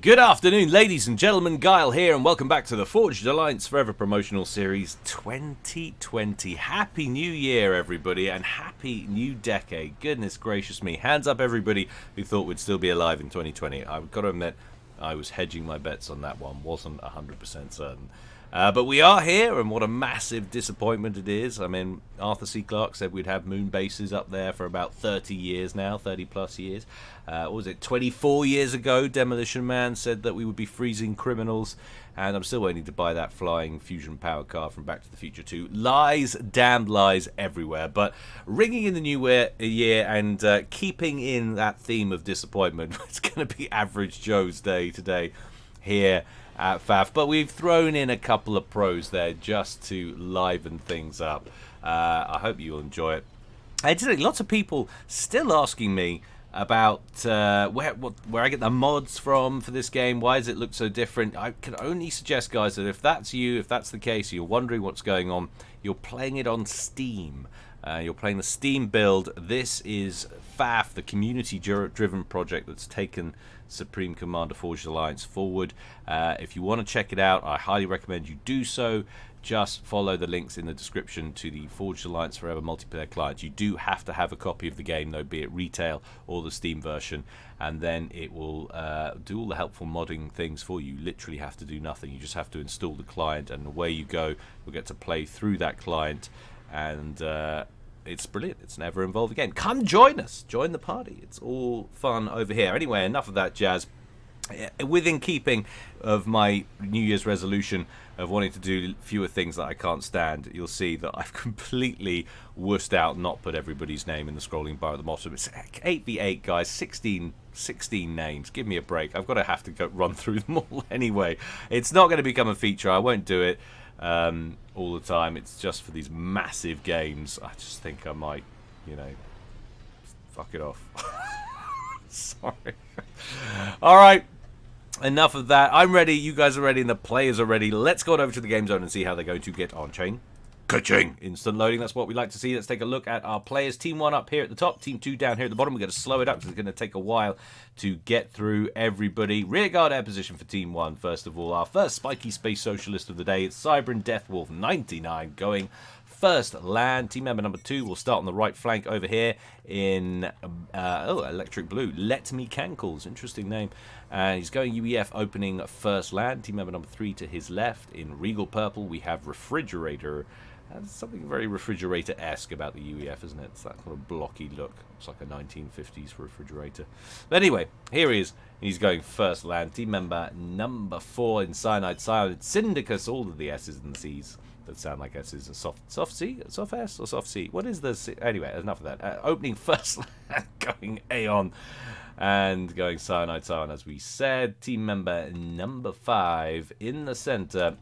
Good afternoon, ladies and gentlemen. Guile here, and welcome back to the Forged Alliance Forever Promotional Series 2020. Happy New Year, everybody, and happy new decade. Goodness gracious me. Hands up, everybody who thought we'd still be alive in 2020. I've got to admit, I was hedging my bets on that one. Wasn't 100% certain. But we are here, and what a massive disappointment it is. I mean, Arthur C. Clarke said we'd have moon bases up there for about 30 years now, 30 plus years. What was it, 24 years ago, Demolition Man said that we would be freezing criminals, and I'm still waiting to buy that flying fusion power car from Back to the Future 2. Lies, damned lies everywhere, but ringing in the new year and keeping in that theme of disappointment, it's going to be Average Joe's Day today here at FAF, but we've thrown in a couple of pros there just to liven things up. I hope you'll enjoy it. Incidentally, lots of people still asking me about where I get the mods from for this game. Why does it look so different? I can only suggest, guys, that if that's you, if that's the case, you're wondering what's going on, you're playing it on Steam. You're playing the Steam build. This is FAF, the community-driven project that's taken Supreme Commander Forged Alliance forward. If you want to check it out, I highly recommend you do so. Just follow the links in the description to the Forged Alliance Forever multiplayer client. You do have to have a copy of the game, though, be it retail or the Steam version, and then it will do all the helpful modding things for you. You literally have to do nothing. You just have to install the client, and away you go. You'll get to play through that client, and it's brilliant. It's never involved again. Come join us. Join the party. It's all fun over here. Anyway, enough of that jazz. Within keeping of my New Year's resolution of wanting to do fewer things that I can't stand, you'll see that I've completely wussed out, not put everybody's name in the scrolling bar at the bottom. It's 8v8, guys. 16 names. Give me a break. I've got to have to go run through them all anyway. It's not going to become a feature. I won't do it all the time. It's just for these massive games. I just think I might, fuck it off. Sorry. All right. Enough of that. I'm ready. You guys are ready, and the players are ready. Let's go on over to the game zone and see how they're going to get on chain. Ka-ching! Instant loading. That's what we like to see. Let's take a look at our players. Team 1 up here at the top. Team 2 down here at the bottom. We're going to slow it up because it's going to take a while to get through everybody. Rearguard air position for Team 1. First of all, our first spiky space socialist of the day. It's Cybran Deathwolf 99 going first land. Team member number 2 will start on the right flank over here in electric blue. Let Me Cankles, interesting name. And he's going UEF opening first land. Team member number 3 to his left. In regal purple we have Refrigerator. There's something very Refrigerator-esque about the UEF, isn't it? It's that kind of blocky look. It's like a 1950s Refrigerator. But anyway, here he is. He's going first land. Team member number 4 in Cyanide Syndicus. All of the S's and the C's that sound like S's. Soft C? Soft S or soft C? What is the C? Anyway, enough of that. Opening first land, going Aeon and going Cyanide, as we said. Team member number 5 in the center.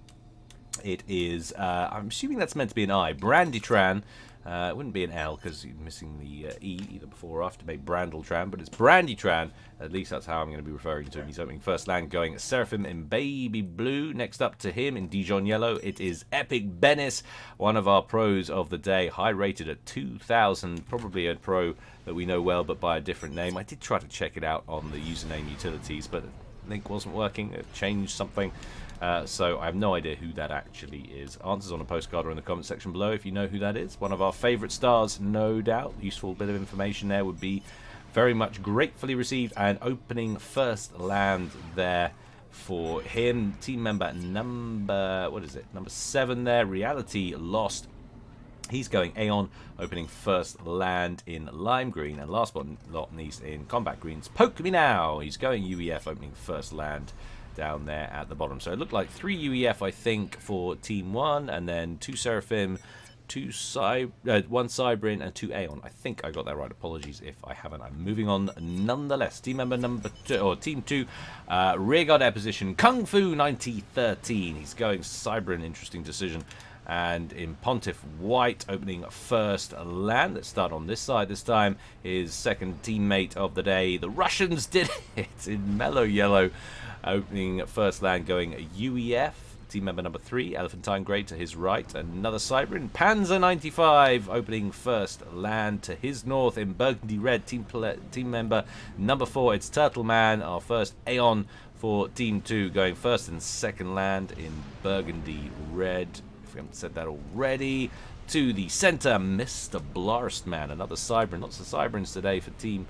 It is, I'm assuming that's meant to be an I. Brandytran. It wouldn't be an L because you're missing the E either before or after. Maybe Brandletran, but it's Brandytran. At least that's how I'm going to be referring to him. He's opening first land, going Seraphim in baby blue. Next up to him in Dijon yellow, it is Epic Bennis, one of our pros of the day, high rated at 2,000. Probably a pro that we know well, but by a different name. I did try to check it out on the username utilities, but the link wasn't working. It changed something. So I have no idea who that actually is. Answers on a postcard or in the comment section below if you know who that is. One of our favourite stars, no doubt. Useful bit of information there would be very much gratefully received. And opening first land there for him. Team member number, number 7 there. Reality Lost. He's going Aeon, opening first land in lime green. And last but not least in combat greens, Poke Me Now. He's going UEF, opening first land down there at the bottom. So it looked like 3 UEF, I think, for Team 1, and then 2 Seraphim, 1 Cybran, and 2 Aeon. I think I got that right. Apologies if I haven't. I'm moving on nonetheless. Team member number 2, or Team 2, rearguard air position, Kung Fu 9013. He's going Cybran, interesting decision. And in Pontiff White, opening first land. Let's start on this side this time. His second teammate of the day, the Russians, did it in mellow yellow. Opening first land, going UEF. Team member number 3, Elephantine Grey to his right. Another Cybran, Panzer 95, opening first land to his north in Burgundy Red. Team member number 4, it's Turtle Man, our first Aeon for Team 2, going first and second land in burgundy red, if we haven't said that already. To the center, Mr. Blastman, another Cybran. Lots of Cybrans today for Team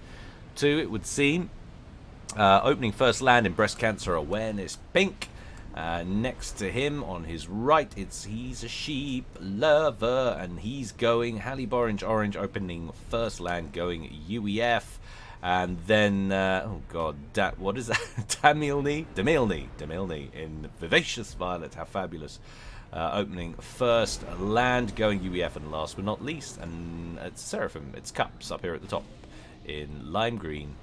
2, it would seem. Opening first land in breast cancer awareness pink. Next to him on his right, he's a sheep lover, and he's going Hallie orange, opening first land, going UEF. And then, oh god, what is that? Damilny in Vivacious Violet. How fabulous. Opening first land, going UEF, and last but not least, and it's Seraphim, it's Cups up here at the top in lime green,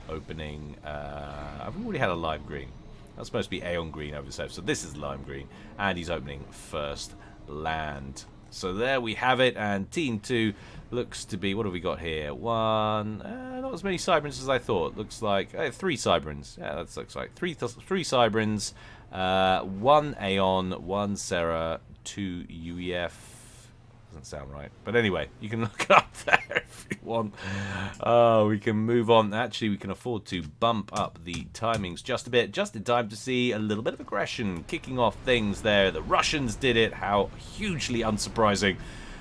opening, I've already had a lime green. That's supposed to be Aeon green over the so this is lime green, and he's opening first land. So there we have it, and Team 2 looks to be, what have we got here? Not as many Cybrans as I thought. Looks like 3 Cybrans. Yeah, that looks like three Cybrans, 1 Aeon, 1 Sera, 2 UEF. Doesn't sound right, but anyway, you can look it up there if you want. We can move on. Actually, we can afford to bump up the timings just a bit, just in time to see a little bit of aggression kicking off things there. The Russians did it. How hugely unsurprising.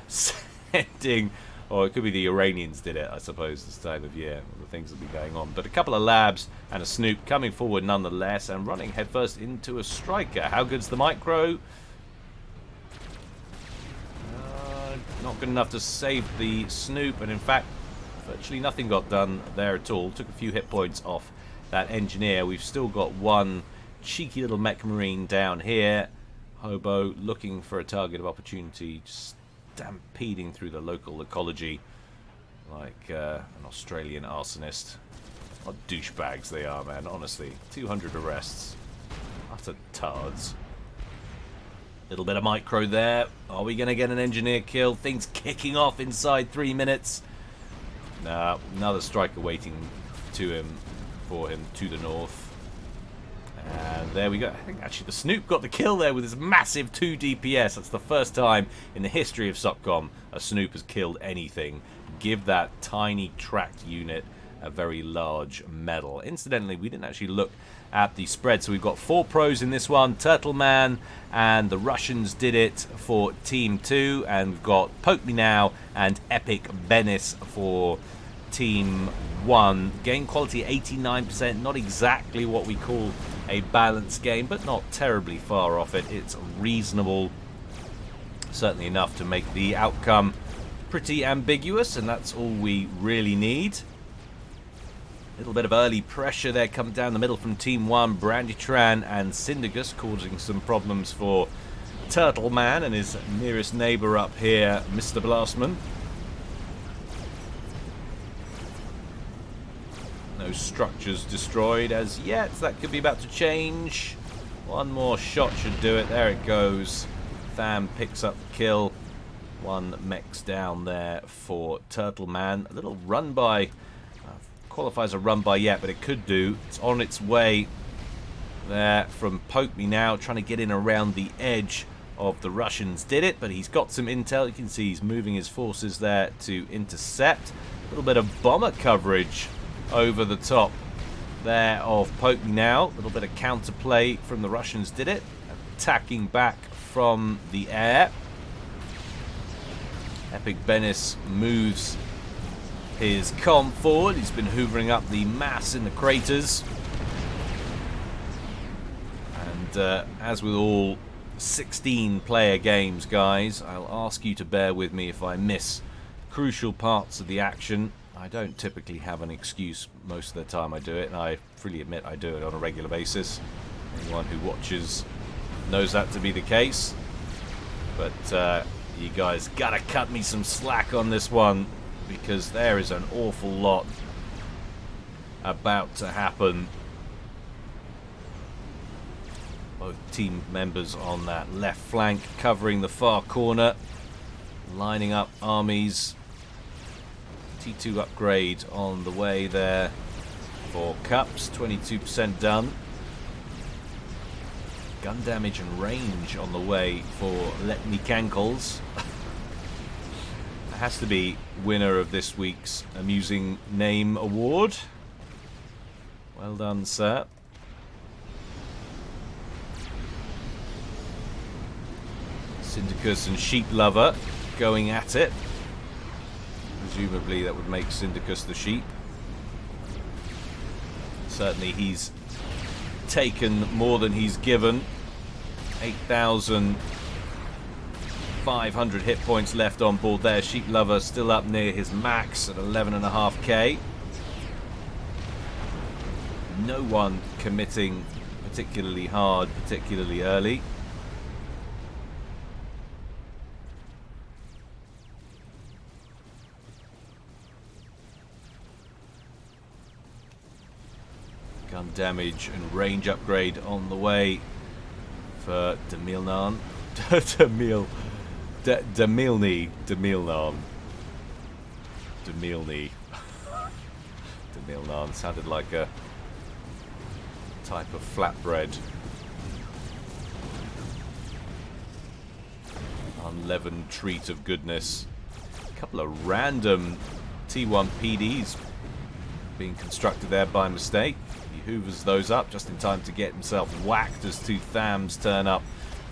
Sending, or it could be the Iranians did it, I suppose, this time of year. The things that be going on, but a couple of labs and a Snoop coming forward nonetheless, and running headfirst into a striker. How good's the micro? Not good enough to save the Snoop, and in fact, virtually nothing got done there at all. Took a few hit points off that engineer. We've still got one cheeky little mech marine down here. Hobo looking for a target of opportunity, just stampeding through the local ecology like an Australian arsonist. What douchebags they are, man, honestly. 200 arrests. Utter tards. Little bit of micro there. Are we going to get an engineer kill? Things kicking off inside 3 minutes. Nah, another striker waiting for him to the north. And there we go. I think actually the Snoop got the kill there with his massive 2 DPS. That's the first time in the history of SOCCOM a Snoop has killed anything. Give that tiny tracked unit a very large medal. Incidentally, we didn't actually look at the spread, so we've got 4 pros in this one. Turtle Man and the Russians did it for Team 2, and we've got Poke Me Now and Epic Venice for Team 1. Game quality 89%, not exactly what we call a balanced game, but not terribly far off it. It's reasonable, certainly enough to make the outcome pretty ambiguous, and that's all we really need. Little bit of early pressure there coming down the middle from Team 1. Brandytran and Syndagus causing some problems for Turtle Man and his nearest neighbour up here, Mr. Blastman. No structures destroyed as yet. That could be about to change. One more shot should do it. There it goes. Tham picks up the kill. 1 mech's down there for Turtle Man. A little run by. Qualifies a run by yet, but it could do. It's on its way there from Poke Me Now, trying to get in around the edge of the Russians. Did it, but he's got some intel. You can see he's moving his forces there to intercept. A little bit of bomber coverage over the top there of Poke Me Now. A little bit of counterplay from the Russians. Did it, attacking back from the air. Epic Venice moves his comm forward. He's been hoovering up the mass in the craters. And as with all 16-player games, guys, I'll ask you to bear with me if I miss crucial parts of the action. I don't typically have an excuse most of the time I do it, and I freely admit I do it on a regular basis. Anyone who watches knows that to be the case. But you guys gotta cut me some slack on this one, because there is an awful lot about to happen. Both team members on that left flank covering the far corner, lining up armies. T2 upgrade on the way there for Cups, 22% done. Gun damage and range on the way for Let Me Cankles. Has to be winner of this week's Amusing Name Award. Well done, sir. Syndicus and Sheep Lover going at it. Presumably that would make Syndicus the sheep. Certainly he's taken more than he's given. 8,500 hit points left on board there. Sheep Lover still up near his max at 11.5k. No one committing particularly hard, particularly early. Gun damage and range upgrade on the way for Demilnan. Demilnan. Demilnan sounded like a type of flatbread. Unleavened treat of goodness. A couple of random T1 PDs being constructed there by mistake. He hoovers those up just in time to get himself whacked as two Thams turn up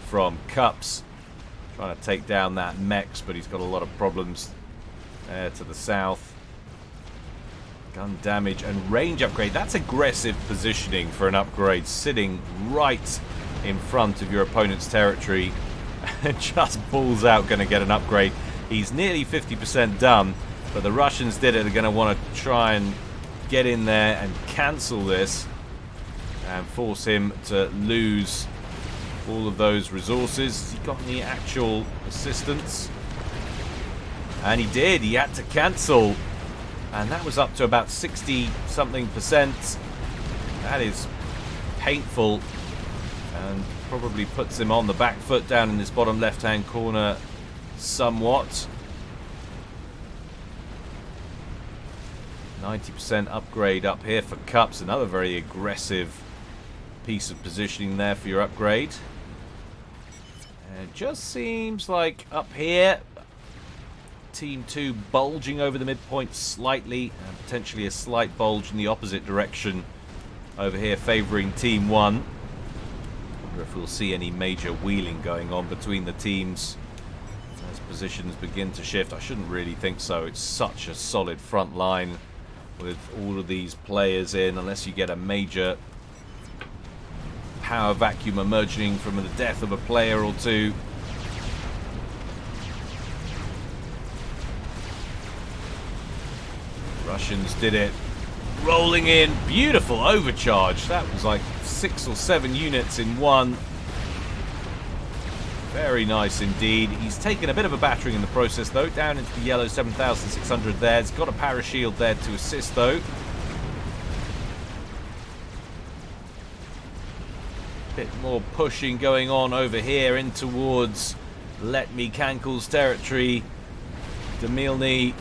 from Cups. Trying to take down that Mex, but he's got a lot of problems there to the south. Gun damage and range upgrade. That's aggressive positioning for an upgrade, sitting right in front of your opponent's territory. And just balls out, going to get an upgrade. He's nearly 50% done, but the Russians did it. They're going to want to try and get in there and cancel this and force him to lose all of those resources. Has he got any actual assistance? And he did. He had to cancel, and that was up to about 60-something%. That is painful and probably puts him on the back foot down in this bottom left-hand corner somewhat. 90% upgrade up here for Cups. Another very aggressive piece of positioning there for your upgrade. And it just seems like up here, Team 2 bulging over the midpoint slightly, and potentially a slight bulge in the opposite direction over here, favouring Team 1. I wonder if we'll see any major wheeling going on between the teams as positions begin to shift. I shouldn't really think so. It's such a solid front line with all of these players in, unless you get a major power vacuum emerging from the death of a player or two. Russians did it. Rolling in. Beautiful overcharge. That was like 6 or 7 units in one. Very nice indeed. He's taken a bit of a battering in the process though. Down into the yellow, 7,600 there. He's got a parashield there to assist though. Bit more pushing going on over here in towards Let Me Kankel's territory. Demilny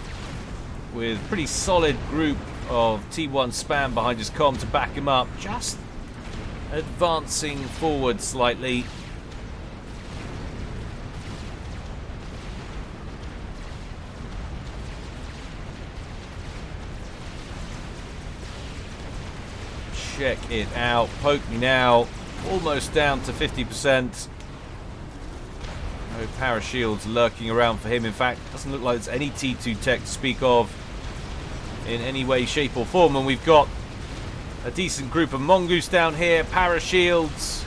with pretty solid group of T1 spam behind his comm to back him up. Just advancing forward slightly. Check it out. Poke me now. Almost down to 50%. No parashields lurking around for him. In fact, doesn't look like there's any T2 tech to speak of in any way, shape or form. And we've got a decent group of Mongoose down here. Parashields.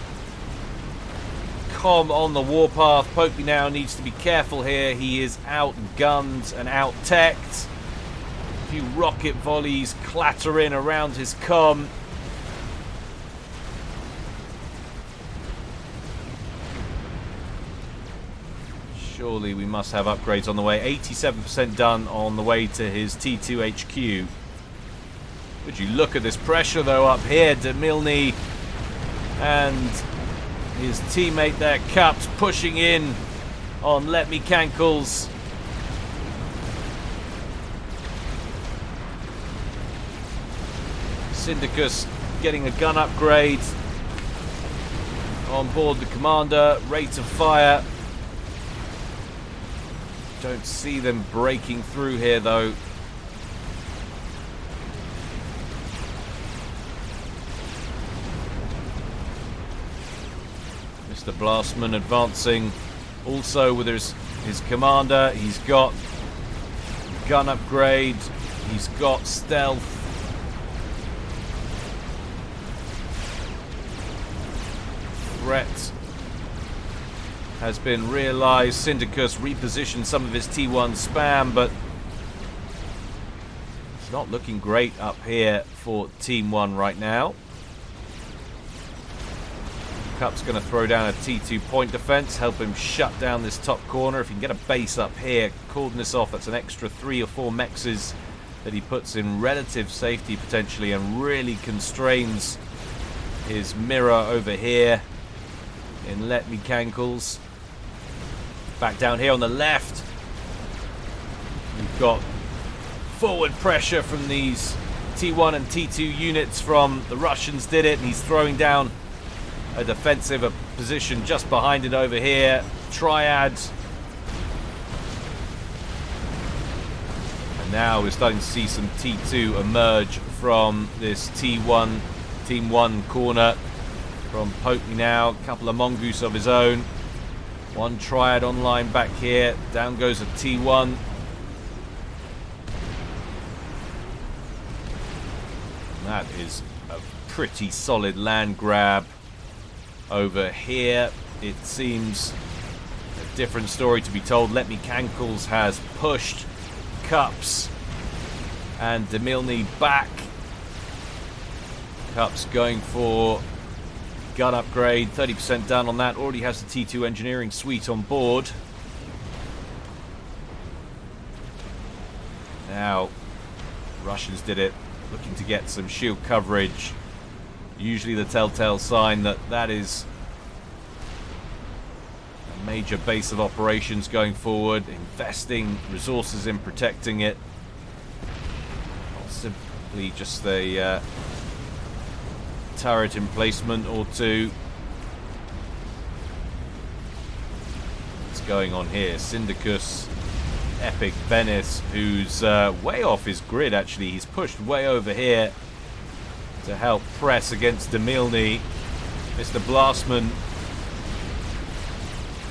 Com on the warpath. Poke me now needs to be careful here. He is outgunned and out-teched. A few rocket volleys clatter in around his comm. Surely we must have upgrades on the way. 87% done on the way to his T2 HQ. Would you look at this pressure though up here? Demilny and his teammate there, Cups, pushing in on Let Me Kankles. Syndicus getting a gun upgrade on board the commander. Rate of fire. Don't see them breaking through here though. Mr. Blastman advancing Also with his commander, he's got gun upgrade, he's got stealth. Threat has been realized. Syndicus repositioned some of his T1 spam, but it's not looking great up here for Team 1 right now. Cup's going to throw down a T2 point defense, help him shut down this top corner. If he can get a base up here, cordon this off, that's an extra 3 or 4 mexes that he puts in relative safety potentially, and really constrains his mirror over here in Let Me Cankles. Back down here on the left, we've got forward pressure from these T1 and T2 units from the Russians did it, and he's throwing down a defensive position just behind it over here. Triad. And now we're starting to see some T2 emerge from this T1, Team 1 corner from Poke Me Now. A couple of Mongoose of his own. One Triad online back here. Down goes a T1. And that is a pretty solid land grab. Over here, it seems a different story to be told. Let Me Cankles has pushed Cups and Demilny back. Cups going for gun upgrade, 30% down on that. Already has the T2 engineering suite on board. Now, Russians did it, looking to get some shield coverage. Usually the telltale sign that that is a major base of operations going forward, investing resources in protecting it. Not simply just a turret emplacement or two. What's going on here? Syndicus, Epic Venice, who's way off his grid actually. He's pushed way over here to help press against Demilny. Mr. Blastman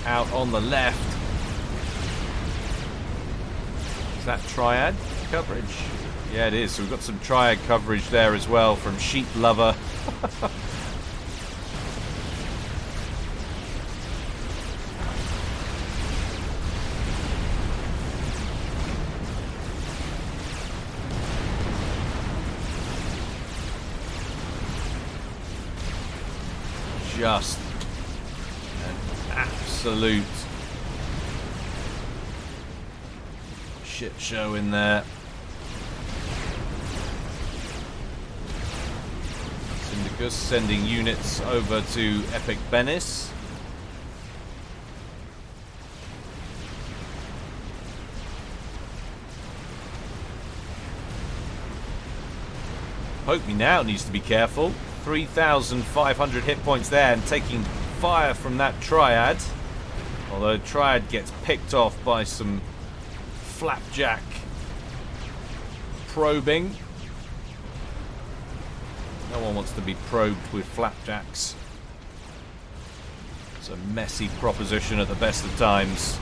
out on the left. Is that Triad coverage? Yeah, it is. So we've got some Triad coverage there as well from Sheep Lover. Just an absolute shit show in there. Syndicus sending units over to Epic Venice. Poke Me Now needs to be careful. 3,500 hit points there, and taking fire from that Triad. Although Triad gets picked off by some flapjack probing. No one wants to be probed with flapjacks. It's a messy proposition at the best of times.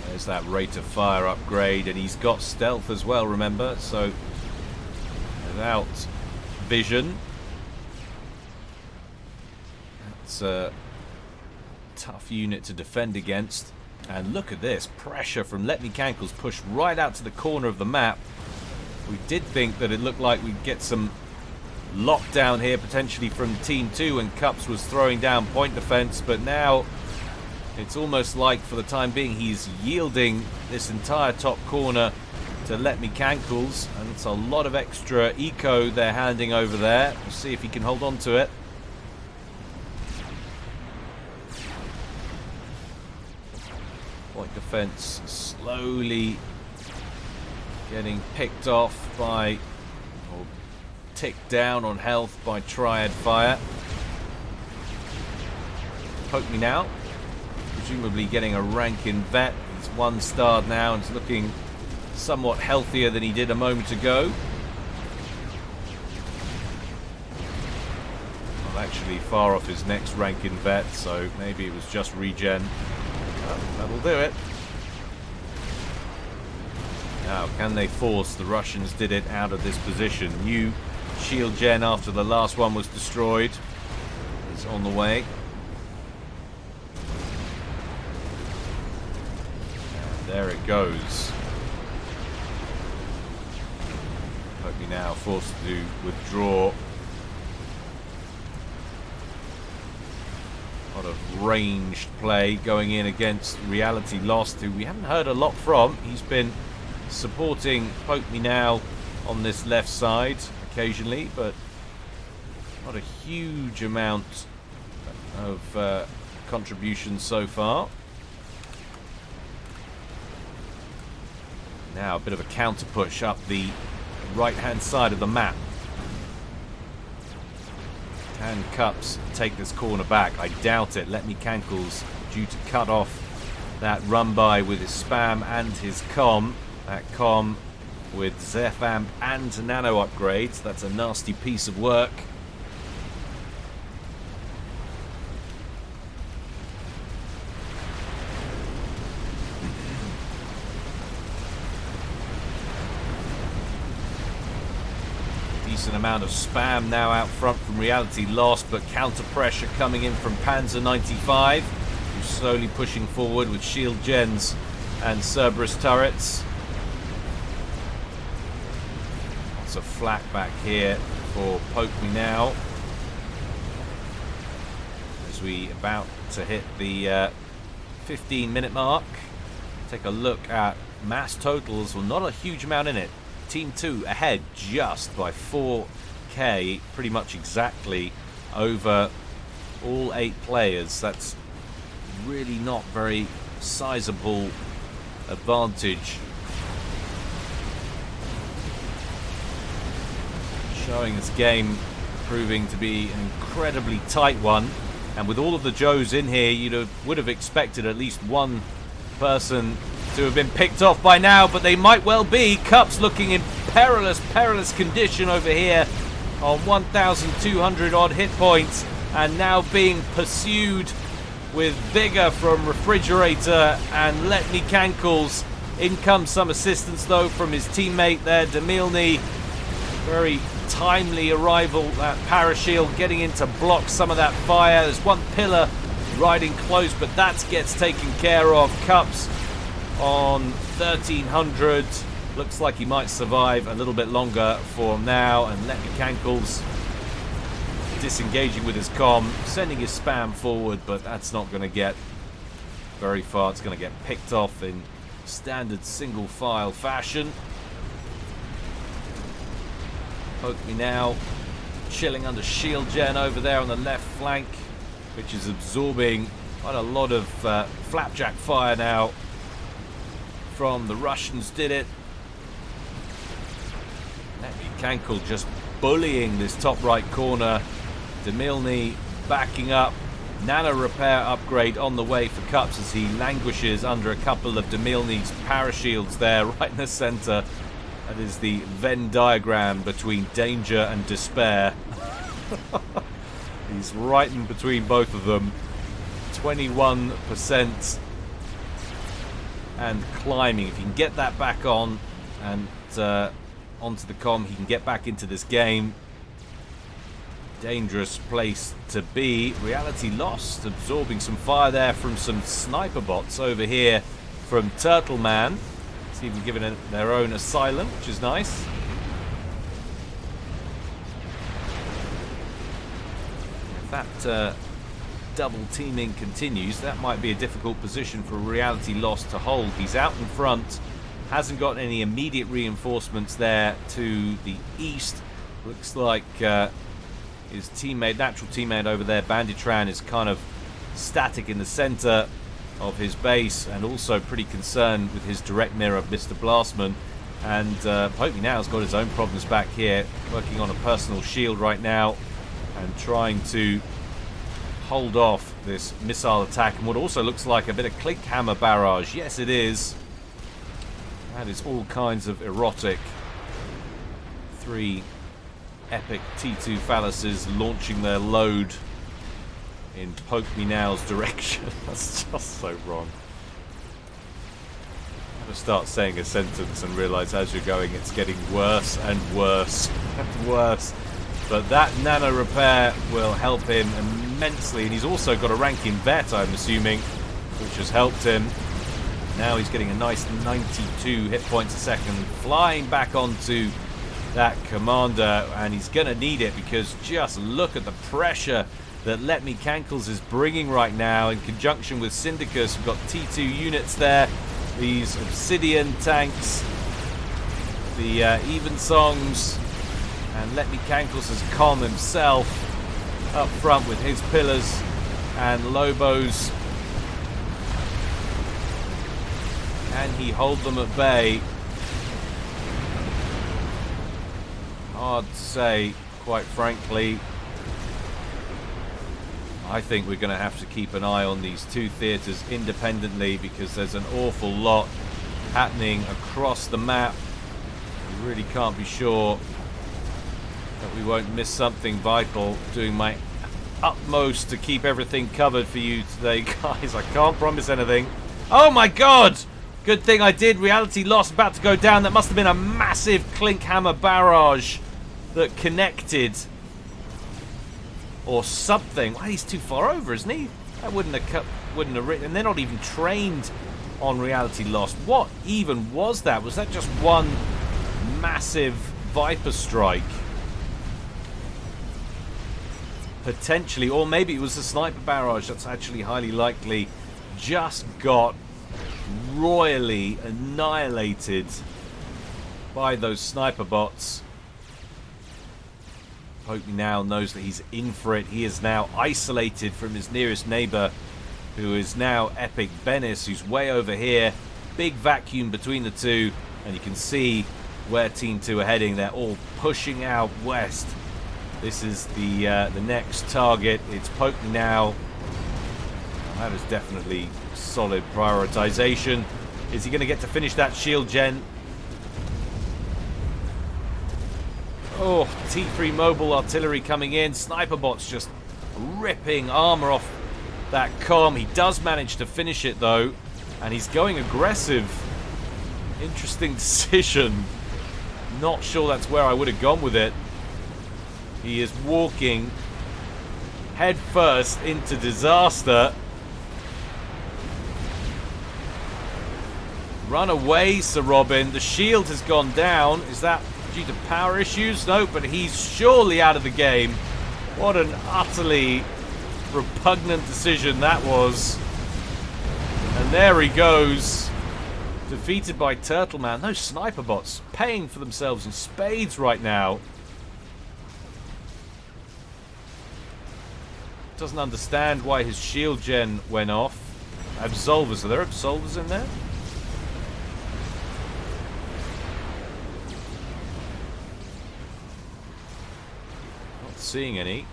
There's that rate of fire upgrade, and he's got stealth as well, remember, so without vision, that's a tough unit to defend against. And look at this pressure from Let Me Cankles, pushed right out to the corner of the map. We did think that it looked like we'd get some lockdown here potentially from Team 2, and Cups was throwing down point defense, but now it's almost like for the time being he's yielding this entire top corner to Let Me Cankles, and it's a lot of extra eco they're handing over there. We'll see if he can hold on to it. Point defense slowly getting picked off by, or ticked down on health by Triad fire. Poke Me Now, presumably getting a rank in vet. He's 1-starred now and is looking somewhat healthier than he did a moment ago. actually far off his next rank in vet, so maybe it was just regen. Well, that'll do it. Now, can they force? The Russians did it out of this position. New shield gen after the last one was destroyed is on the way. And there it goes. Hope me now forced to withdraw. A lot of ranged play going in against Reality Lost, who we haven't heard a lot from. He's been supporting Poke Me Now on this left side occasionally, but not a huge amount of contribution so far. Now a bit of a counter push up the right hand side of the map. Can Cups take this corner back? I doubt it. Let Me Cankles due to cut off that run by with his spam and his comm. That comm with Zephamp and nano upgrades. That's a nasty piece of work. Decent amount of spam now out front from Reality Lost, but counter pressure coming in from Panzer 95, who's slowly pushing forward with shield gens and Cerberus turrets. Lots of flak back here for Poke Me Now as we about to hit the 15-minute mark. Take a look at mass totals. Well, not a huge amount in it. Team 2 ahead just by 4k, pretty much exactly over all 8 players. That's really not very sizable advantage. Showing this game proving to be an incredibly tight one, and with all of the Joes in here, would have expected at least one person to have been picked off by now, but they might well be. Cups looking in perilous condition over here on 1,200 odd hit points, and now being pursued with vigor from Refrigerator and Let Me Cankles. In comes some assistance though from his teammate there, Demilny. Very timely arrival, that Parashield getting in to block some of that fire. There's one pillar riding close, but that gets taken care of. Cups on 1,300. Looks like he might survive a little bit longer for now. And Let Me Cankles disengaging with his comm, sending his spam forward, but that's not going to get very far. It's going to get picked off in standard single file fashion. Poke Me Now chilling under shield gen over there on the left flank, which is absorbing quite a lot of flapjack fire now from the Russians. Did it. Let Me Cankle just bullying this top right corner. Demilny backing up. Nano repair upgrade on the way for Cups as he languishes under a couple of Demilny's parashields there right in the center. That is the Venn diagram between danger and despair. He's right in between both of them. 21% and climbing. If he can get that back on and onto the comm, he can get back into this game. Dangerous place to be. Reality Lost absorbing some fire there from some sniper bots over here from Turtle Man. It's even given it their own asylum, which is nice. If that double teaming continues, that might be a difficult position for Reality Lost to hold. He's out in front, hasn't got any immediate reinforcements there to the east. Looks like his teammate, natural teammate over there, Banditran, is kind of static in the center of his base, and also pretty concerned with his direct mirror, Mr. Blastman. And Poke Me Now has got his own problems back here, working on a personal shield right now and trying to hold off this missile attack, and what also looks like a bit of click hammer barrage. Yes, it is. That is all kinds of erotic. 3 epic T2 phalluses launching their load in Poke Me Now's direction. That's just so wrong. I'm going to start saying a sentence and realise as you're going it's getting worse and worse and worse. But that nano repair will help him immensely, and he's also got a ranking vet, I'm assuming, which has helped him. Now he's getting a nice 92 hit points a second, flying back onto that commander, and he's going to need it because just look at the pressure that Let Me Cankles is bringing right now in conjunction with Syndicus. We've got T2 units there, these Obsidian tanks, the Evensongs, and Let Me Cankles has Con himself up front with his pillars and Lobos. Can he hold them at bay? Hard to say, quite frankly. I think we're going to have to keep an eye on these two theatres independently because there's an awful lot happening across the map. We really can't be sure that we won't miss something vital. Doing my utmost to keep everything covered for you today, guys. I can't promise anything. Oh my god! Good thing I did. Reality Lost about to go down. That must have been a massive Clink Hammer barrage that connected. Or something. Well, he's too far over, isn't he? That wouldn't have written. And they're not even trained on Reality Lost. What even was that? Was that just one massive Viper strike? Potentially. Or maybe it was a sniper barrage. That's actually highly likely. Just got royally annihilated by those sniper bots. Poke Me Now knows that he's in for it. He is now isolated from his nearest neighbor, who is now Epic Benis, who's way over here. Big vacuum between the two, and you can see where Team 2 are heading. They're all pushing out west. This is the next target. It's Poke Me Now. That is definitely solid prioritization. Is he going to get to finish that shield gen? Oh, T3 mobile artillery coming in. Sniper bots just ripping armor off that com. He does manage to finish it though, and he's going aggressive. Interesting decision. Not sure that's where I would have gone with it. He is walking head first into disaster. Run away, Sir Robin. The shield has gone down. Is that due to power issues? No, but he's surely out of the game. What an utterly repugnant decision that was. And there he goes. Defeated by Turtle Man. Those sniper bots paying for themselves in spades right now. Doesn't understand why his shield gen went off. Absolvers. Are there absolvers in there? Seeing any.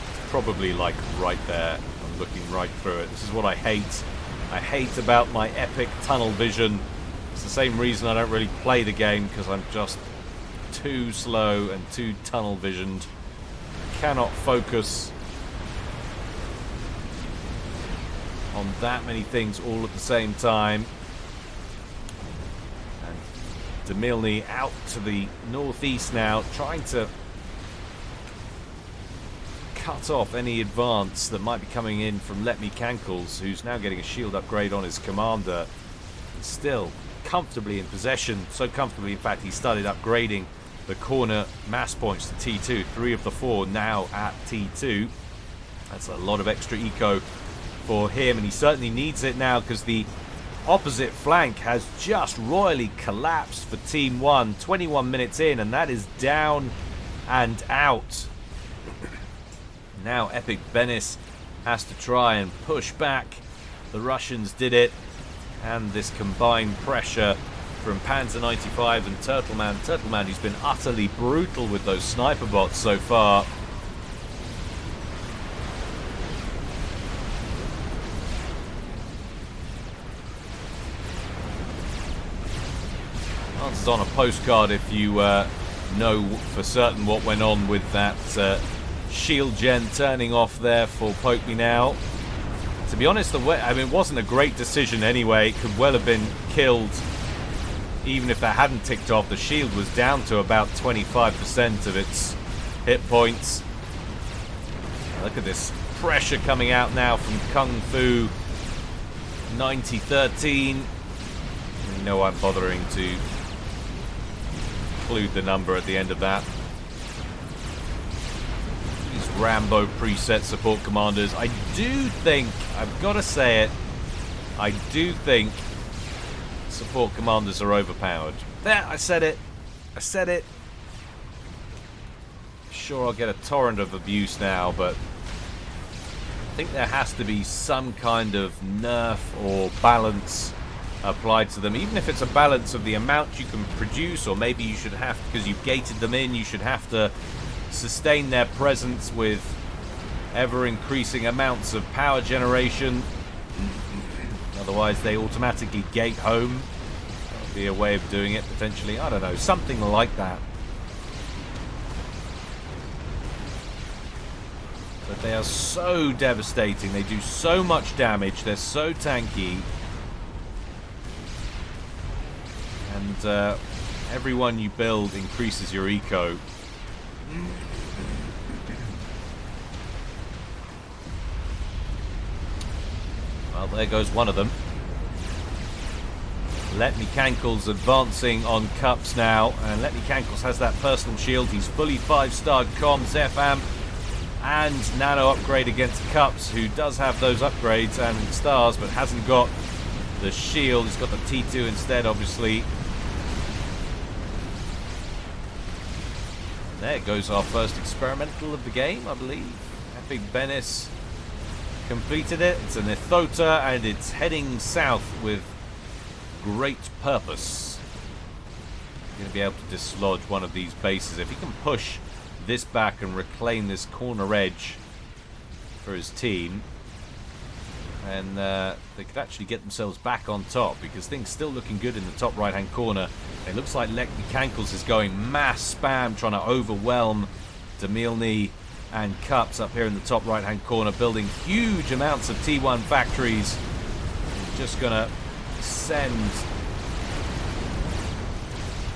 It's probably like right there. I'm looking right through it. This is what I hate. I hate about my epic tunnel vision. It's the same reason I don't really play the game, because I'm just too slow and too tunnel visioned. Cannot focus on that many things all at the same time. Demilny out to the northeast now, trying to cut off any advance that might be coming in from Let Me Cankles, who's now getting a shield upgrade on his commander. He's still comfortably in possession, so comfortably in fact he started upgrading the corner mass points to T2. 3 of the 4 now at T2. That's a lot of extra eco for him, and he certainly needs it now because the opposite flank has just royally collapsed for Team 1. 21 minutes in, and that is down and out. Now Epic Benis has to try and push back. The Russians did it, and this combined pressure from Panzer 95 and Turtle Man, who's been utterly brutal with those sniper bots so far. answers on a postcard if you know for certain what went on with that shield gen turning off there for Poke Me Now. To be honest, it wasn't a great decision anyway. It could well have been killed even if that hadn't ticked off. The shield was down to about 25% of its hit points. Look at this pressure coming out now from Kung Fu. 90-13. You know I'm bothering to include the number at the end of that. These Rambo preset support commanders. I do think, I've got to say it, I do think support commanders are overpowered. There, I said it. I said it. Sure, I'll get a torrent of abuse now, but I think there has to be some kind of nerf or balance applied to them, even if it's a balance of the amount you can produce, or maybe you should have, because you've gated them in, you should have to sustain their presence with ever increasing amounts of power generation. Otherwise they automatically gate home. That would be a way of doing it potentially. I don't know, something like that. But they are so devastating, they do so much damage, they're so tanky. And every one you build increases your eco. Well, there goes one of them. Let Me Cankles advancing on Cups now. And Let Me Cankles has that personal shield. He's fully 5-starred comms, FAF, and nano upgrade against Cups, who does have those upgrades and stars, but hasn't got the shield. He's got the T2 instead, obviously. There goes our first experimental of the game, I believe. Epic Benis completed it. It's an Ithota, and it's heading south with great purpose. He's going to be able to dislodge one of these bases. If he can push this back and reclaim this corner edge for his team, and they could actually get themselves back on top, because things still looking good in the top right hand corner. It looks like Let Me Cankles is going mass spam, trying to overwhelm Demilny and Cups up here in the top right hand corner, building huge amounts of T1 factories. He's just gonna send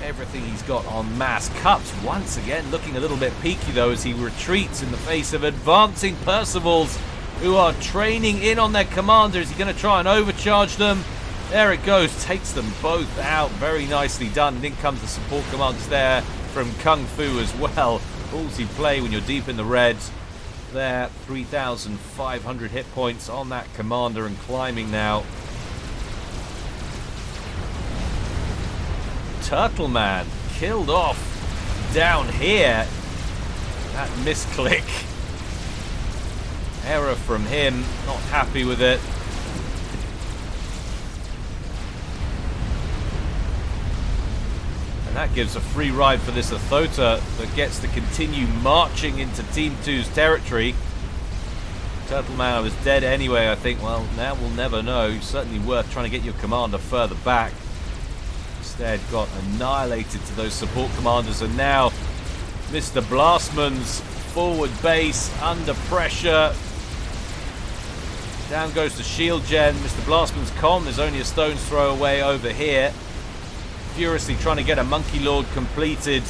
everything he's got en masse. Cups once again looking a little bit peaky though, as he retreats in the face of advancing Percivals, who are training in on their commanders. He's going to try and overcharge them. There it goes. Takes them both out. Very nicely done. And in comes the support commanders there from Kung Fu as well. Ballsy play when you're deep in the reds. There, 3,500 hit points on that commander and climbing now. Turtle Man killed off down here. That misclick. Error from him, not happy with it. And that gives a free ride for this Ithota that gets to continue marching into Team 2's territory. Turtleman was dead anyway, I think. Well, now we'll never know. Certainly worth trying to get your commander further back. Instead got annihilated to those support commanders, and now Mr. Blastman's forward base under pressure. Down goes the shield gen. Mr. Blastman's comm is only a stone's throw away over here. Furiously trying to get a Monkey Lord completed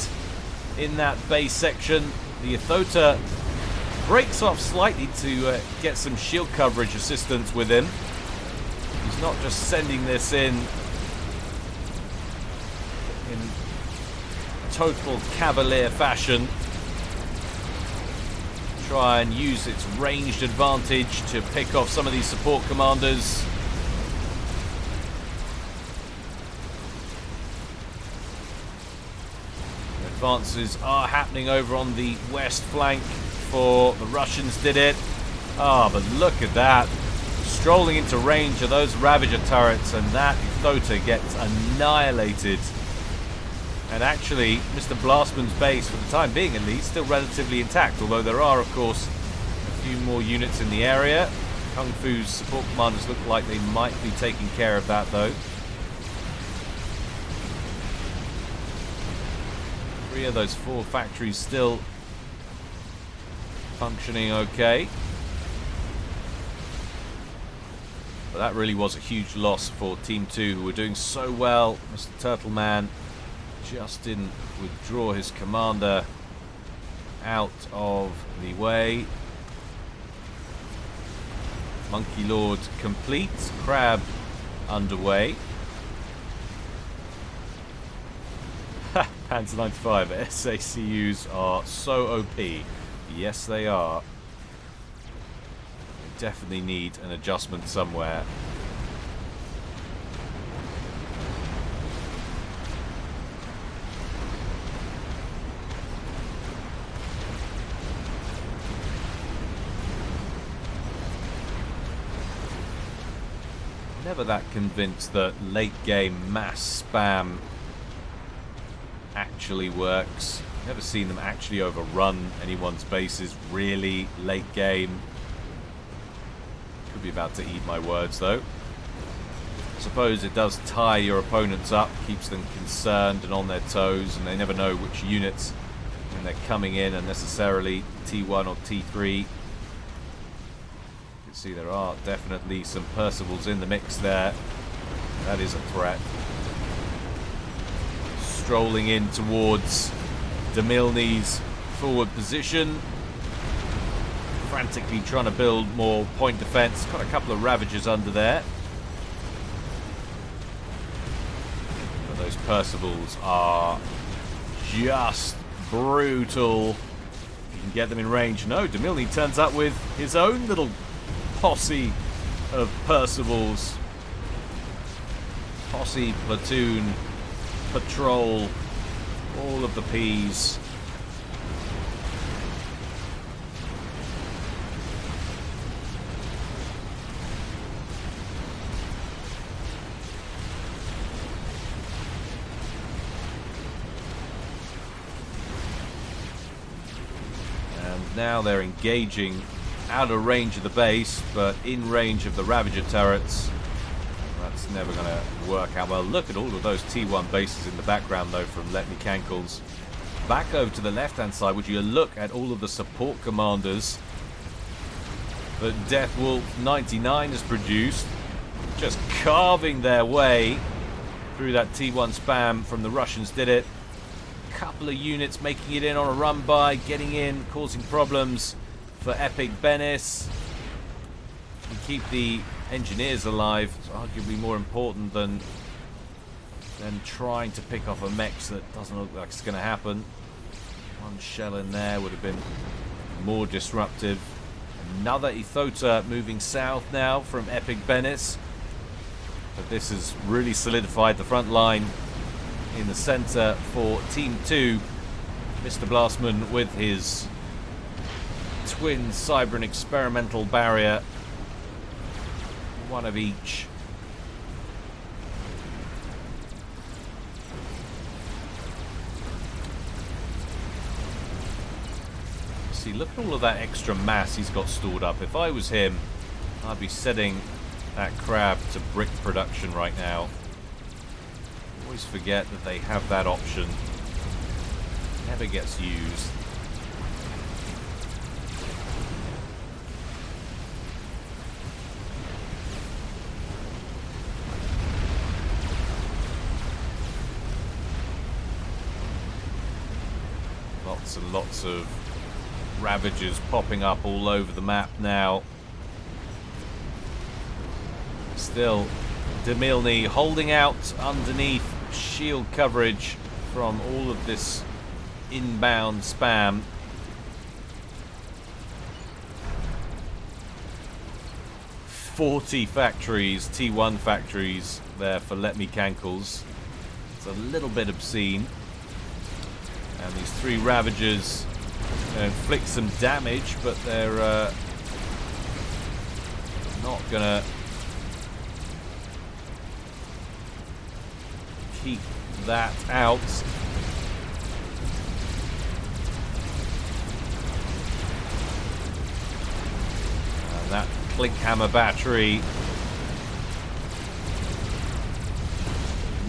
in that base section. The Ithota breaks off slightly to get some shield coverage assistance with him. He's not just sending this in total cavalier fashion. Try and use its ranged advantage to pick off some of these support commanders. Advances are happening over on the west flank for the Russians. Did it? Ah, but look at that. Strolling into range of those Ravager turrets, and that Ithota gets annihilated. And actually, Mr. Blastman's base, for the time being at least, still relatively intact, although there are, of course, a few more units in the area. Kung Fu's support commanders look like they might be taking care of that, though. 3 of those 4 factories still functioning okay. But that really was a huge loss for Team 2, who were doing so well. Mr. Turtleman just didn't withdraw his commander out of the way. Monkey Lord complete. Crab underway. Panzer 95 SACUs are so OP. Yes, they are. They definitely need an adjustment somewhere. Never that convinced that late game mass spam actually works. Never seen them actually overrun anyone's bases really late game. Could be about to eat my words though. Suppose it does tie your opponents up, keeps them concerned and on their toes, and they never know which units when they're coming in are necessarily T1 or T3. See, there are definitely some Percivals in the mix there. That is a threat. Strolling in towards Demilny's forward position. Frantically trying to build more point defense. Got a couple of Ravagers under there. But those Percivals are just brutal. You can get them in range. No, Demilny turns up with his own little posse of Percivals. Posse, platoon, patrol, all of the P's. And now they're engaging out of range of the base, but in range of the Ravager turrets. That's never going to work out well. Look at all of those T1 bases in the background, though, from Let Me Cankles. Back over to the left-hand side, would you look at all of the support commanders that Death Wolf 99 has produced, just carving their way through that T1 spam from the Russians did it. Couple of units making it in on a run-by, getting in, causing problems for Epic Benis. And keep the engineers alive. It's arguably more important than trying to pick off a mech that doesn't look like it's going to happen. One shell in there would have been more disruptive. Another Ethota moving south now from Epic Benis. But this has really solidified the front line in the center for Team 2. Mr. Blastman with his twin Cybran experimental barrier, one of each. See, look at all of that extra mass he's got stored up. If I was him, I'd be setting that crab to brick production right now. Always forget that they have that option. Never gets used. Lots and lots of Ravagers popping up all over the map now. Still, Demilny holding out underneath shield coverage from all of this inbound spam. "40 factories, T1 factories there for Let Me Cankles." It's a little bit obscene. And these 3 Ravagers inflict some damage, but they're not gonna keep that out. And that Klinkhammer battery,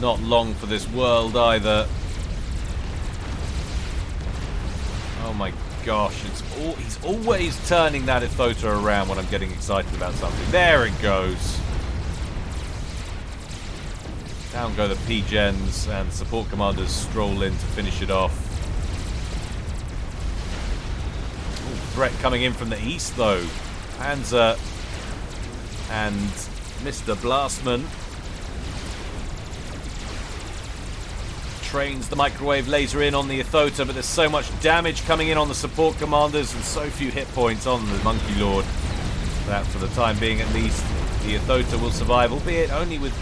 not long for this world either. my gosh, he's always turning that Ithota around when I'm getting excited about something. There it goes. Down go the P-Gens, and support commanders stroll in to finish it off. Ooh, threat coming in from the east, though. Panzer and Mr. Blastman trains the microwave laser in on the Ithota, but there's so much damage coming in on the support commanders and so few hit points on the Monkey Lord that, for the time being at least, the Ithota will survive, albeit only with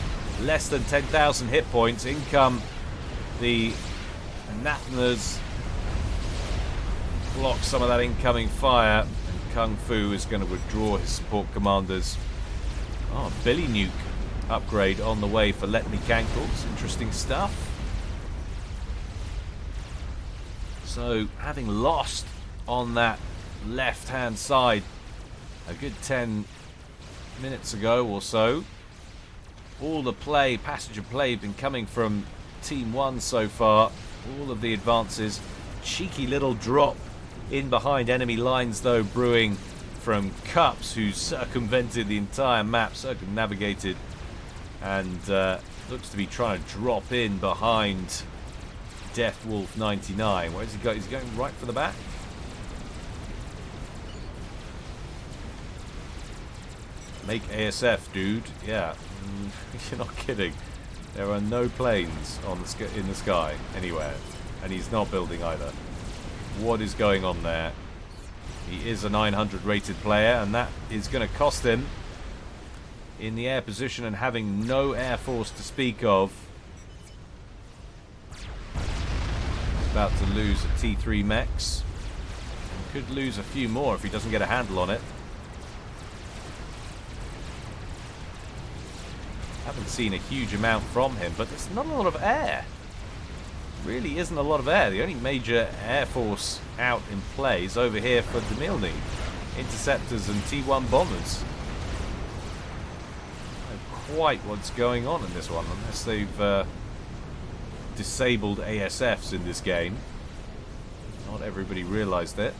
less than 10,000 hit points. In come the Anathemas, block some of that incoming fire, and Kung Fu is going to withdraw his support commanders. Oh, Billy Nuke upgrade on the way for Let Me Cankles. Interesting stuff. So, having lost on that left-hand side a good 10 minutes ago or so, all the play, passenger play, been coming from Team 1 so far. All of the advances. Cheeky little drop in behind enemy lines, though, brewing from Cups, who circumvented the entire map, circumnavigated, and looks to be trying to drop in behind Death Wolf 99. Where's he going? Is he going right for the back? Make ASF, dude. Yeah, you're not kidding. There are no planes on the in the sky anywhere, and he's not building either. What is going on there? He is a 900 rated player, and that is going to cost him in the air position and having no air force to speak of. He's about to lose a T3 Mex. Could lose a few more if he doesn't get a handle on it. Haven't seen a huge amount from him, but there's not a lot of air. Really isn't a lot of air. The only major air force out in play is over here for Demilny. Interceptors and T1 bombers. I don't know quite what's going on in this one, unless they've disabled ASFs in this game. Not everybody realized it.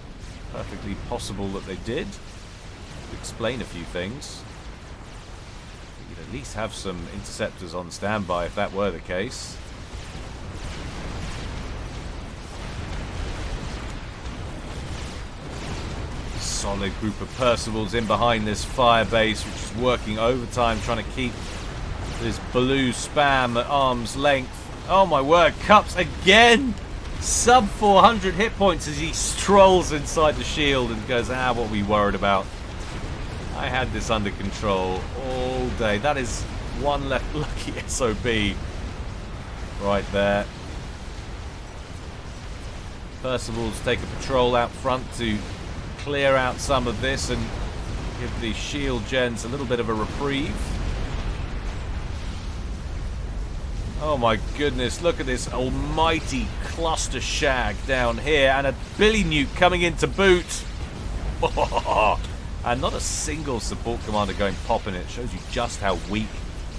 Perfectly possible that they did. To explain a few things. You could at least have some interceptors on standby if that were the case. Solid group of Percivals in behind this fire base, which is working overtime, trying to keep this blue spam at arm's length. Oh my word, Cups again! Sub 400 hit points as he strolls inside the shield and goes, what we worried about. I had this under control all day. That is one left lucky SOB right there. Percivals take a patrol out front to clear out some of this and give the shield gens a little bit of a reprieve. Oh my goodness, look at this almighty cluster shag down here, and a Billy Nuke coming in to boot. And not a single support commander going pop in it. Shows you just how weak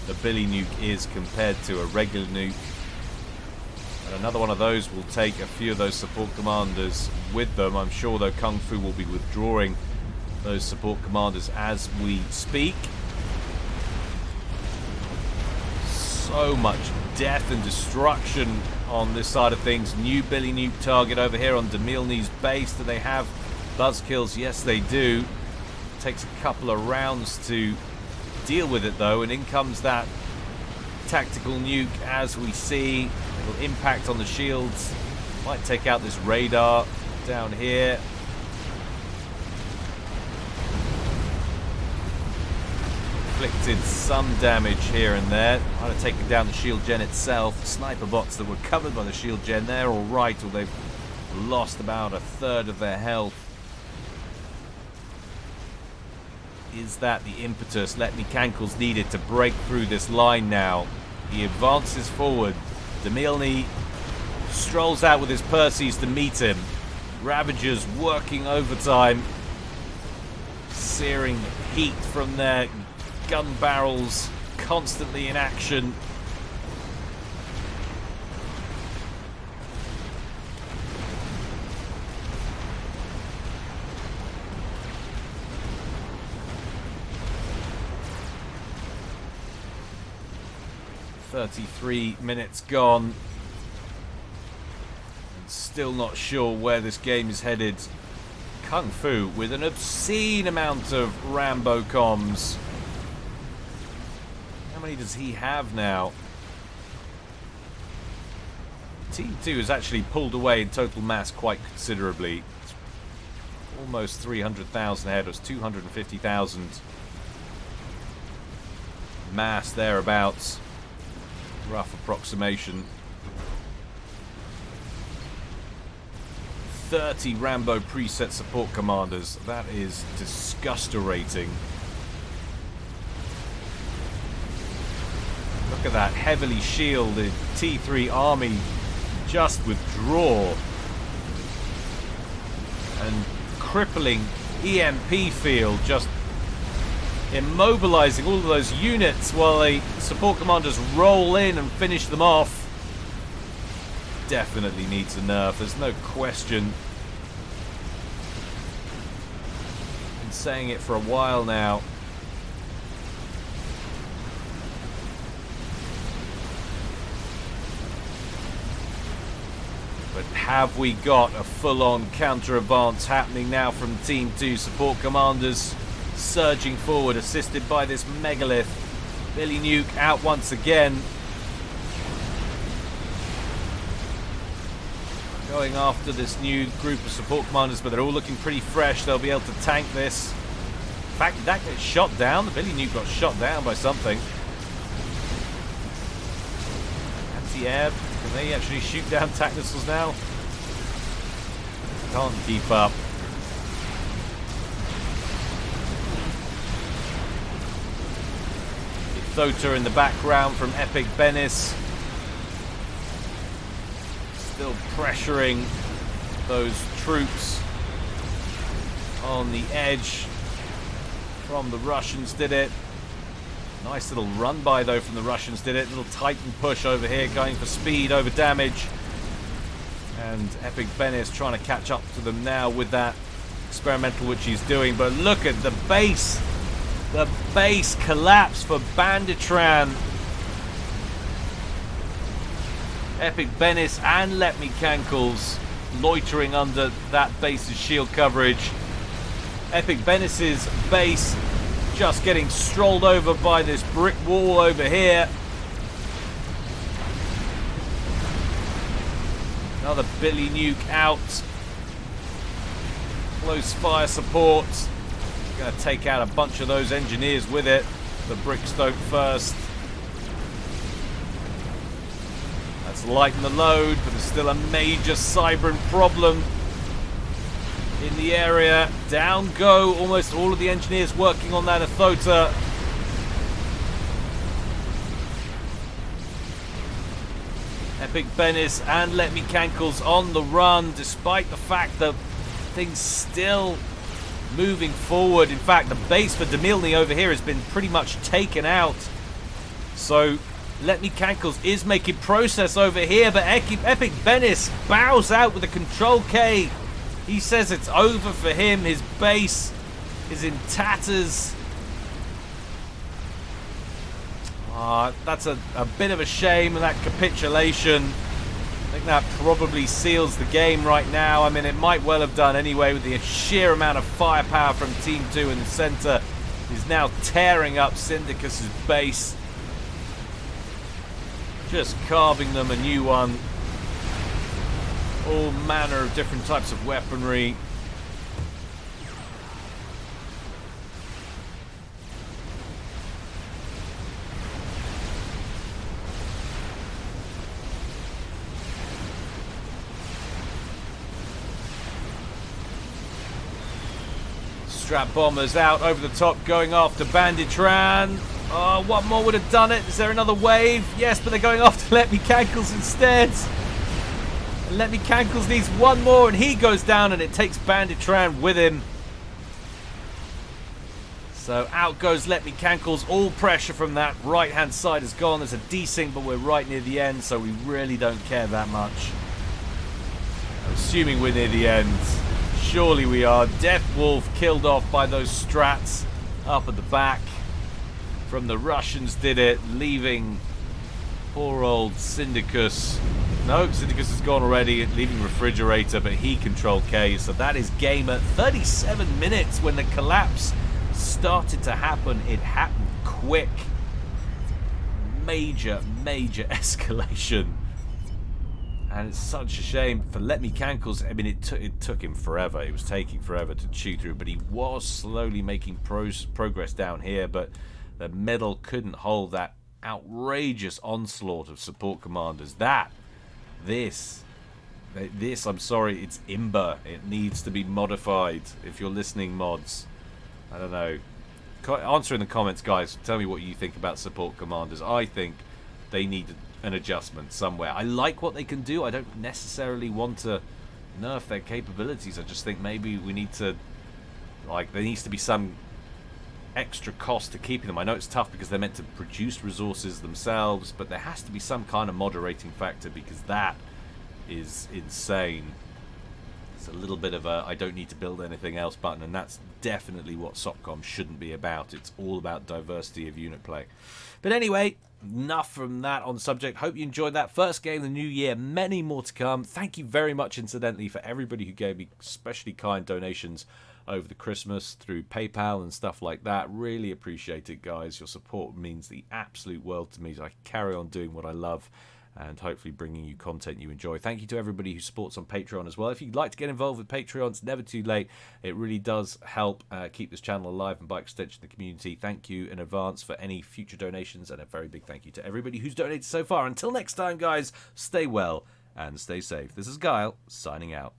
the Billy Nuke is compared to a regular nuke. And another one of those will take a few of those support commanders with them. I'm sure, though, Kung Fu will be withdrawing those support commanders as we speak. So much death and destruction on this side of things. New Billy Nuke target over here on Demilny's base. Do they have buzzkills? Yes, they do. Takes a couple of rounds to deal with it, though, and in comes that tactical nuke as we see. It'll impact on the shields. Might take out this radar down here. Inflicted some damage here and there. Might have taken down the shield gen itself. The sniper bots that were covered by the shield gen, they're alright, or they've lost about a third of their health. Is that the impetus Let Me Cankles needed to break through this line now? He advances forward. Demilny strolls out with his Percies to meet him. Ravagers working overtime. Searing heat from their gun barrels, constantly in action. 33 minutes gone. And still not sure where this game is headed. Kung Fu with an obscene amount of Rambo comms. How many does he have now? Team 2 has actually pulled away in total mass quite considerably. It's almost 300,000 ahead. It was 250,000 mass thereabouts. Rough approximation. 30 Rambo preset support commanders. That is disgusterating. Look at that heavily shielded T3 army just withdraw. And crippling EMP field just immobilizing all of those units while the support commanders roll in and finish them off. Definitely needs a nerf, there's no question. Been saying it for a while now. But have we got a full-on counter-advance happening now from Team 2 support commanders surging forward, assisted by this megalith. Billy Nuke out once again. Going after this new group of support commanders, but they're all looking pretty fresh. They'll be able to tank this. In fact, did that get shot down? The Billy Nuke got shot down by something. Anti-air. Can they actually shoot down TAC missiles now? Can't keep up. Thota in the background from Epic Benis. Still pressuring those troops on the edge from the Russians did it. Nice little run by though from the Russians did it. Little Titan push over here going for speed over damage. And Epic Benis trying to catch up to them now with that experimental which he's doing. But look at the base. The base collapse for Banditran. Epic Benis and Let Me Cankles loitering under that base's shield coverage. Epic Benis's base just getting strolled over by this brick wall over here. Another Billy Nuke out. Close fire support. Going to take out a bunch of those engineers with it. The Brickstone first. That's lighten the load, but there's still a major Cybran problem in the area. Down go almost all of the engineers working on that Athota. Epic Benis and Let Me Cankles on the run, despite the fact that things still moving forward. In fact, the base for Demilny over here has been pretty much taken out. So Let Me Cankles is making progress over here, but Epic Benis bows out with a Control K. He says it's over for him. His base is in tatters. That's a bit of a shame, and that capitulation, I think that probably seals the game right now. I mean, it might well have done anyway with the sheer amount of firepower from Team 2 in the center. He's now tearing up Syndicus's base. Just carving them a new one. All manner of different types of weaponry. Strap bombers out over the top, going after Banditran. Oh, one more would have done it. Is there another wave? Yes, but they're going after Let Me Cankles instead. And Let Me Cankles needs one more, and he goes down, and it takes Banditran with him. So out goes Let Me Cankles. All pressure from that right-hand side is gone. There's a desync, but we're right near the end, so we really don't care that much. Assuming we're near the end. Surely we are. Death Wolf killed off by those strats up at the back. From the Russians did it, leaving Poor old Syndicus. No, Syndicus has gone already, leaving Refrigerator, but he controlled K. So that is game at 37 minutes when the collapse started to happen. It happened quick. Major escalation. And it's such a shame for Let Me Cankles. I mean, it took him forever. It was taking forever to chew through, but he was slowly making progress down here. But the middle couldn't hold that outrageous onslaught of support commanders. This, I'm sorry, it's Imber. It needs to be modified. If you're listening, mods, I don't know. Answer in the comments, guys. Tell me what you think about support commanders. I think they need an adjustment somewhere. I like what they can do. I don't necessarily want to nerf their capabilities. I just think maybe we need to, like, there needs to be some extra cost to keeping them. I know it's tough because they're meant to produce resources themselves, but there has to be some kind of moderating factor because that is insane. It's a little bit of a I don't need to build anything else button, and that's definitely what SOCCOM shouldn't be about. It's all about diversity of unit play. But anyway, enough from that on the subject. Hope you enjoyed that first game of the new year. Many more to come. Thank you very much, incidentally, for everybody who gave me especially kind donations over the Christmas through PayPal and stuff like that. Really appreciate it, guys. Your support means the absolute world to me, so I can carry on doing what I love and hopefully bringing you content you enjoy. Thank you to everybody who supports on Patreon as well. If you'd like to get involved with Patreon, it's never too late. It really does help keep this channel alive and by extension the community. Thank you in advance for any future donations, and a very big thank you to everybody who's donated so far. Until next time, guys, stay well and stay safe. This is Guile, signing out.